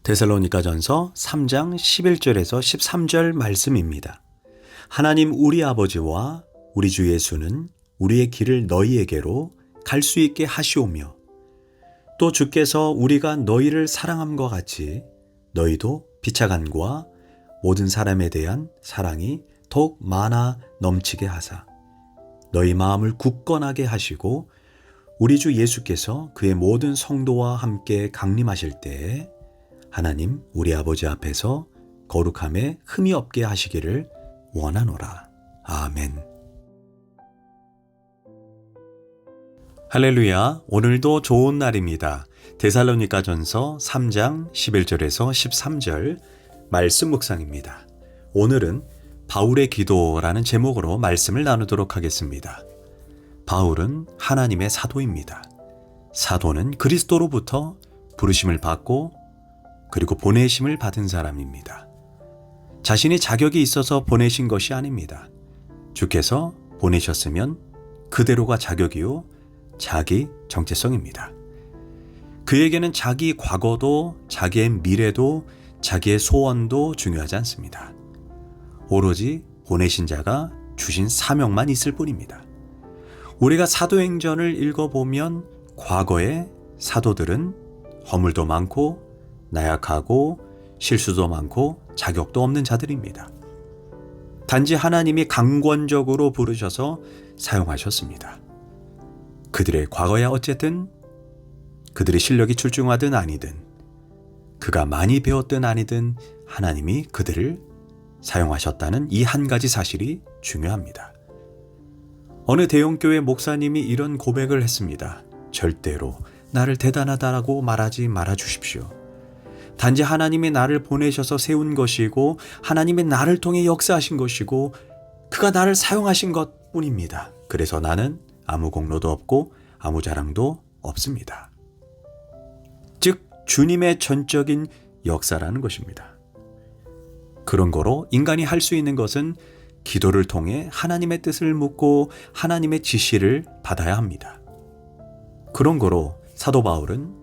데살로니가전서 3장 11절에서 13절 말씀입니다. 하나님 우리 아버지와 우리 주 예수는 우리의 길을 너희에게로 갈 수 있게 하시오며 또 주께서 우리가 너희를 사랑함과 같이 너희도 비차간과 모든 사람에 대한 사랑이 더욱 많아 넘치게 하사 너희 마음을 굳건하게 하시고 우리 주 예수께서 그의 모든 성도와 함께 강림하실 때에 하나님 우리 아버지 앞에서 거룩함에 흠이 없게 하시기를 원하노라. 아멘. 할렐루야. 오늘도 좋은 날입니다. 데살로니가전서 3장 11절에서 13절 말씀 묵상입니다. 오늘은 바울의 기도라는 제목으로 말씀을 나누도록 하겠습니다. 바울은 하나님의 사도입니다. 사도는 그리스도로부터 부르심을 받고 그리고 보내심을 받은 사람입니다. 자신이 자격이 있어서 보내신 것이 아닙니다. 주께서 보내셨으면 그대로가 자격이요 자기 정체성입니다. 그에게는 자기 과거도 자기의 미래도 자기의 소원도 중요하지 않습니다. 오로지 보내신 자가 주신 사명만 있을 뿐입니다. 우리가 사도행전을 읽어보면 과거의 사도들은 허물도 많고 나약하고 실수도 많고 자격도 없는 자들입니다. 단지 하나님이 강권적으로 부르셔서 사용하셨습니다. 그들의 과거야 어쨌든 그들의 실력이 출중하든 아니든 그가 많이 배웠든 아니든 하나님이 그들을 사용하셨다는 이 한 가지 사실이 중요합니다. 어느 대형교회 목사님이 이런 고백을 했습니다. 절대로 나를 대단하다라고 말하지 말아 주십시오. 단지 하나님이 나를 보내셔서 세운 것이고 하나님이 나를 통해 역사하신 것이고 그가 나를 사용하신 것 뿐입니다. 그래서 나는 아무 공로도 없고 아무 자랑도 없습니다. 즉 주님의 전적인 역사라는 것입니다. 그런 거로 인간이 할 수 있는 것은 기도를 통해 하나님의 뜻을 묻고 하나님의 지시를 받아야 합니다. 그런 거로 사도 바울은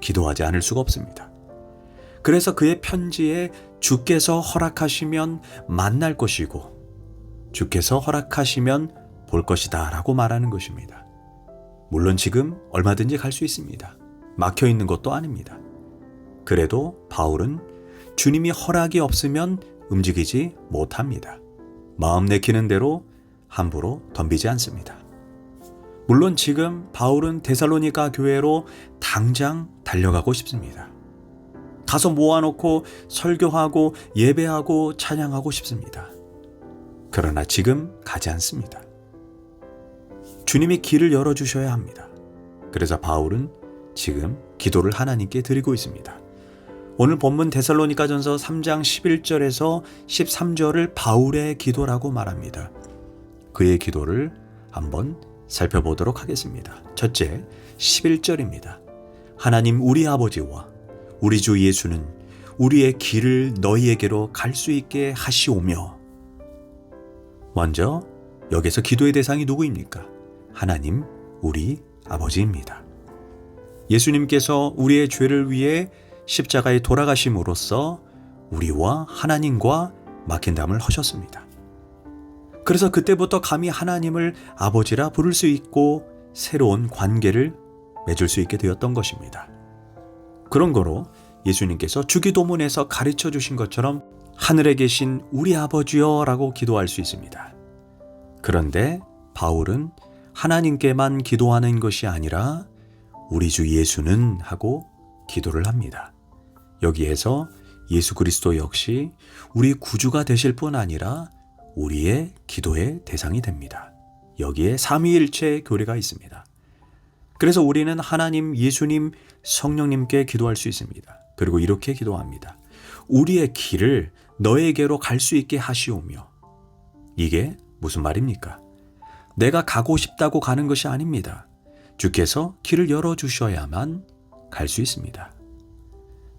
기도하지 않을 수가 없습니다. 그래서 그의 편지에 주께서 허락하시면 만날 것이고 주께서 허락하시면 볼 것이다 라고 말하는 것입니다. 물론 지금 얼마든지 갈 수 있습니다. 막혀 있는 것도 아닙니다. 그래도 바울은 주님이 허락이 없으면 움직이지 못합니다. 마음 내키는 대로 함부로 덤비지 않습니다. 물론 지금 바울은 데살로니가 교회로 당장 달려가고 싶습니다. 가서 모아놓고 설교하고 예배하고 찬양하고 싶습니다. 그러나 지금 가지 않습니다. 주님이 길을 열어주셔야 합니다. 그래서 바울은 지금 기도를 하나님께 드리고 있습니다. 오늘 본문 데살로니가전서 3장 11절에서 13절을 바울의 기도라고 말합니다. 그의 기도를 한번 살펴보도록 하겠습니다. 첫째, 11절입니다. 하나님 우리 아버지와 우리 주 예수는 우리의 길을 너희에게로 갈 수 있게 하시오며. 먼저 여기서 기도의 대상이 누구입니까? 하나님 우리 아버지입니다. 예수님께서 우리의 죄를 위해 십자가에 돌아가심으로써 우리와 하나님과 막힌담을 하셨습니다. 그래서 그때부터 감히 하나님을 아버지라 부를 수 있고 새로운 관계를 맺을 수 있게 되었던 것입니다. 그런 거로 예수님께서 주기도문에서 가르쳐 주신 것처럼 하늘에 계신 우리 아버지여 라고 기도할 수 있습니다. 그런데 바울은 하나님께만 기도하는 것이 아니라 우리 주 예수는 하고 기도를 합니다. 여기에서 예수 그리스도 역시 우리 구주가 되실 뿐 아니라 우리의 기도의 대상이 됩니다. 여기에 삼위일체 교리가 있습니다. 그래서 우리는 하나님, 예수님, 성령님께 기도할 수 있습니다. 그리고 이렇게 기도합니다. 우리의 길을 너에게로 갈 수 있게 하시오며. 이게 무슨 말입니까? 내가 가고 싶다고 가는 것이 아닙니다. 주께서 길을 열어주셔야만 갈 수 있습니다.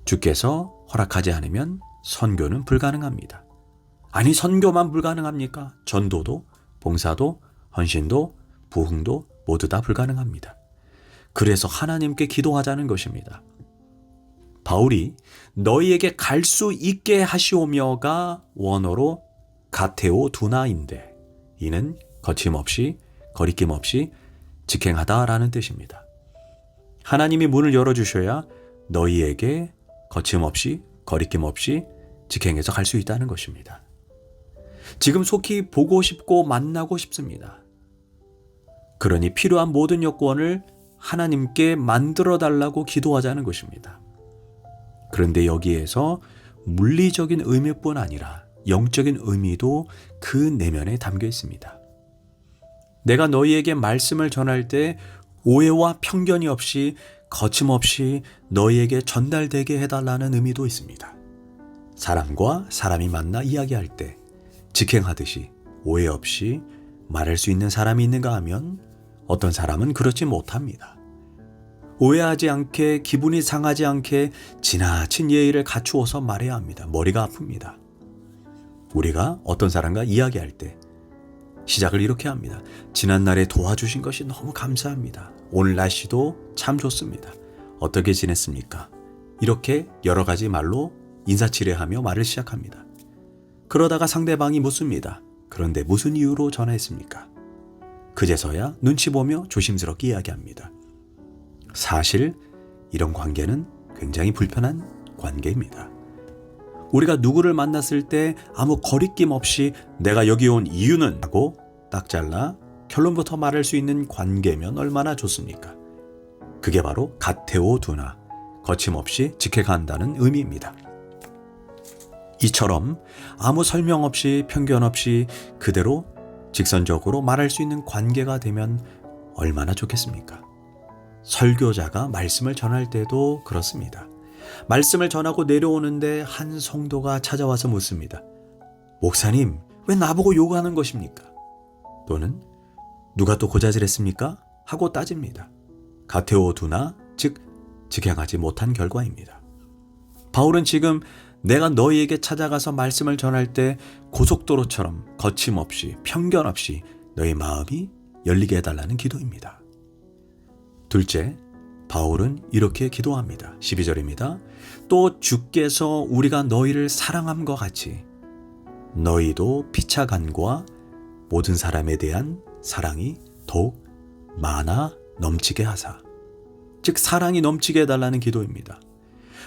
주께서 허락하지 않으면 선교는 불가능합니다. 아니 선교만 불가능합니까? 전도도, 봉사도, 헌신도, 부흥도 모두 다 불가능합니다. 그래서 하나님께 기도하자는 것입니다. 바울이 너희에게 갈 수 있게 하시오며가 원어로 가테오 두나인데 이는 거침없이 거리낌 없이 직행하다라는 뜻입니다. 하나님이 문을 열어주셔야 너희에게 거침없이 거리낌 없이 직행해서 갈 수 있다는 것입니다. 지금 속히 보고 싶고 만나고 싶습니다. 그러니 필요한 모든 여건을 하나님께 만들어 달라고 기도하자는 것입니다. 그런데 여기에서 물리적인 의미뿐 아니라 영적인 의미도 그 내면에 담겨 있습니다. 내가 너희에게 말씀을 전할 때 오해와 편견이 없이 거침없이 너희에게 전달되게 해달라는 의미도 있습니다. 사람과 사람이 만나 이야기할 때 직행하듯이 오해 없이 말할 수 있는 사람이 있는가 하면 어떤 사람은 그렇지 못합니다. 오해하지 않게 기분이 상하지 않게 지나친 예의를 갖추어서 말해야 합니다. 머리가 아픕니다. 우리가 어떤 사람과 이야기할 때 시작을 이렇게 합니다. 지난날에 도와주신 것이 너무 감사합니다. 오늘 날씨도 참 좋습니다. 어떻게 지냈습니까? 이렇게 여러 가지 말로 인사치레하며 말을 시작합니다. 그러다가 상대방이 묻습니다. 그런데 무슨 이유로 전화했습니까? 그제서야 눈치 보며 조심스럽게 이야기합니다. 사실 이런 관계는 굉장히 불편한 관계입니다. 우리가 누구를 만났을 때 아무 거리낌 없이 내가 여기 온 이유는 하고 딱 잘라 결론부터 말할 수 있는 관계면 얼마나 좋습니까? 그게 바로 가테오 두나, 거침없이 직행한다는 의미입니다. 이처럼 아무 설명 없이 편견 없이 그대로 직선적으로 말할 수 있는 관계가 되면 얼마나 좋겠습니까? 설교자가 말씀을 전할 때도 그렇습니다. 말씀을 전하고 내려오는데 한 성도가 찾아와서 묻습니다. 목사님, 왜 나보고 요구하는 것입니까? 또는 누가 또 고자질했습니까? 하고 따집니다. 가테오 두나, 즉 직행하지 못한 결과입니다. 바울은 지금 내가 너희에게 찾아가서 말씀을 전할 때 고속도로처럼 거침없이 편견 없이 너희 마음이 열리게 해달라는 기도입니다. 둘째, 바울은 이렇게 기도합니다. 12절입니다. 또 주께서 우리가 너희를 사랑함과 같이 너희도 피차간과 모든 사람에 대한 사랑이 더욱 많아 넘치게 하사. 즉 사랑이 넘치게 해달라는 기도입니다.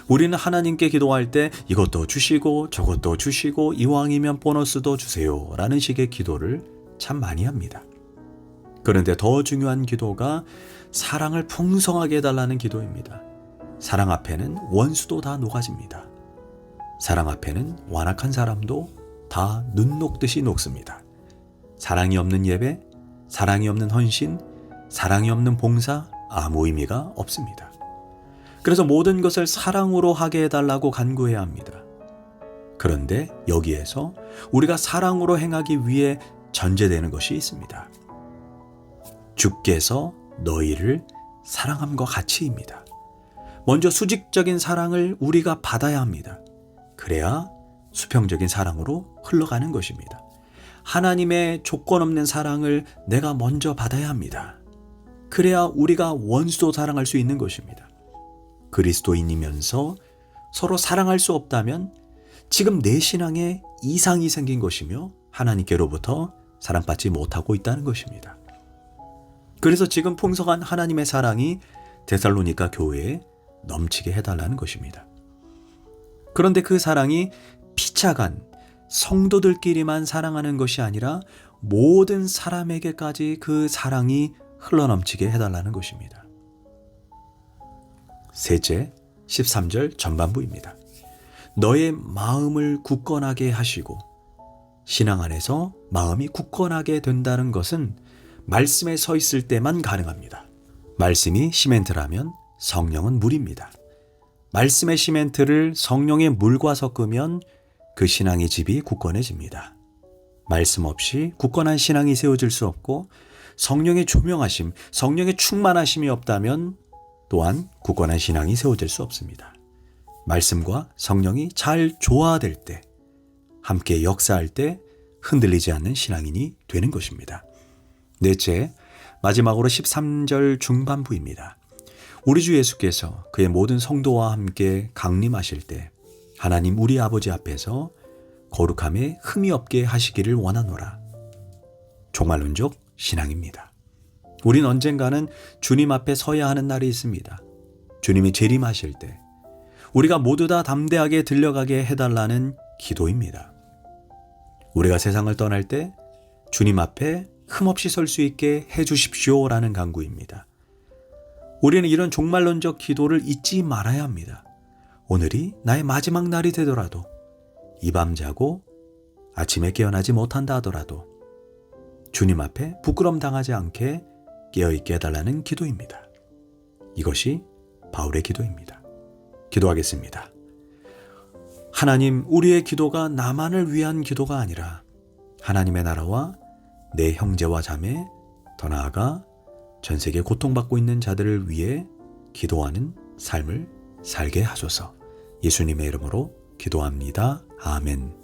우리는 하나님께 기도할 때 이것도 주시고 저것도 주시고 이왕이면 보너스도 주세요 라는 식의 기도를 참 많이 합니다. 그런데 더 중요한 기도가 사랑을 풍성하게 해달라는 기도입니다. 사랑 앞에는 원수도 다 녹아집니다. 사랑 앞에는 완악한 사람도 다 눈 녹듯이 녹습니다. 사랑이 없는 예배, 사랑이 없는 헌신, 사랑이 없는 봉사 아무 의미가 없습니다. 그래서 모든 것을 사랑으로 하게 해달라고 간구해야 합니다. 그런데 여기에서 우리가 사랑으로 행하기 위해 전제되는 것이 있습니다. 주께서 너희를 사랑함과 같이입니다. 먼저 수직적인 사랑을 우리가 받아야 합니다. 그래야 수평적인 사랑으로 흘러가는 것입니다. 하나님의 조건 없는 사랑을 내가 먼저 받아야 합니다. 그래야 우리가 원수도 사랑할 수 있는 것입니다. 그리스도인이면서 서로 사랑할 수 없다면 지금 내 신앙에 이상이 생긴 것이며 하나님께로부터 사랑받지 못하고 있다는 것입니다. 그래서 지금 풍성한 하나님의 사랑이 데살로니가 교회에 넘치게 해달라는 것입니다. 그런데 그 사랑이 피차간 성도들끼리만 사랑하는 것이 아니라 모든 사람에게까지 그 사랑이 흘러넘치게 해달라는 것입니다. 셋째, 13절 전반부입니다. 너의 마음을 굳건하게 하시고 신앙 안에서 마음이 굳건하게 된다는 것은 말씀에 서 있을 때만 가능합니다. 말씀이 시멘트라면 성령은 물입니다. 말씀의 시멘트를 성령의 물과 섞으면 그 신앙의 집이 굳건해집니다. 말씀 없이 굳건한 신앙이 세워질 수 없고 성령의 조명하심, 성령의 충만하심이 없다면 또한 굳건한 신앙이 세워질 수 없습니다. 말씀과 성령이 잘 조화될 때, 함께 역사할 때 흔들리지 않는 신앙인이 되는 것입니다. 넷째, 마지막으로 13절 중반부입니다. 우리 주 예수께서 그의 모든 성도와 함께 강림하실 때 하나님 우리 아버지 앞에서 거룩함에 흠이 없게 하시기를 원하노라. 종말론적 신앙입니다. 우린 언젠가는 주님 앞에 서야 하는 날이 있습니다. 주님이 재림하실 때 우리가 모두 다 담대하게 들려가게 해달라는 기도입니다. 우리가 세상을 떠날 때 주님 앞에 흠없이 설 수 있게 해주십시오라는 간구입니다. 우리는 이런 종말론적 기도를 잊지 말아야 합니다. 오늘이 나의 마지막 날이 되더라도, 이 밤 자고 아침에 깨어나지 못한다 하더라도 주님 앞에 부끄럼 당하지 않게 깨어있게 해달라는 기도입니다. 이것이 바울의 기도입니다. 기도하겠습니다. 하나님, 우리의 기도가 나만을 위한 기도가 아니라 하나님의 나라와 내 형제와 자매, 더 나아가 전 세계 고통받고 있는 자들을 위해 기도하는 삶을 살게 하소서. 예수님의 이름으로 기도합니다. 아멘.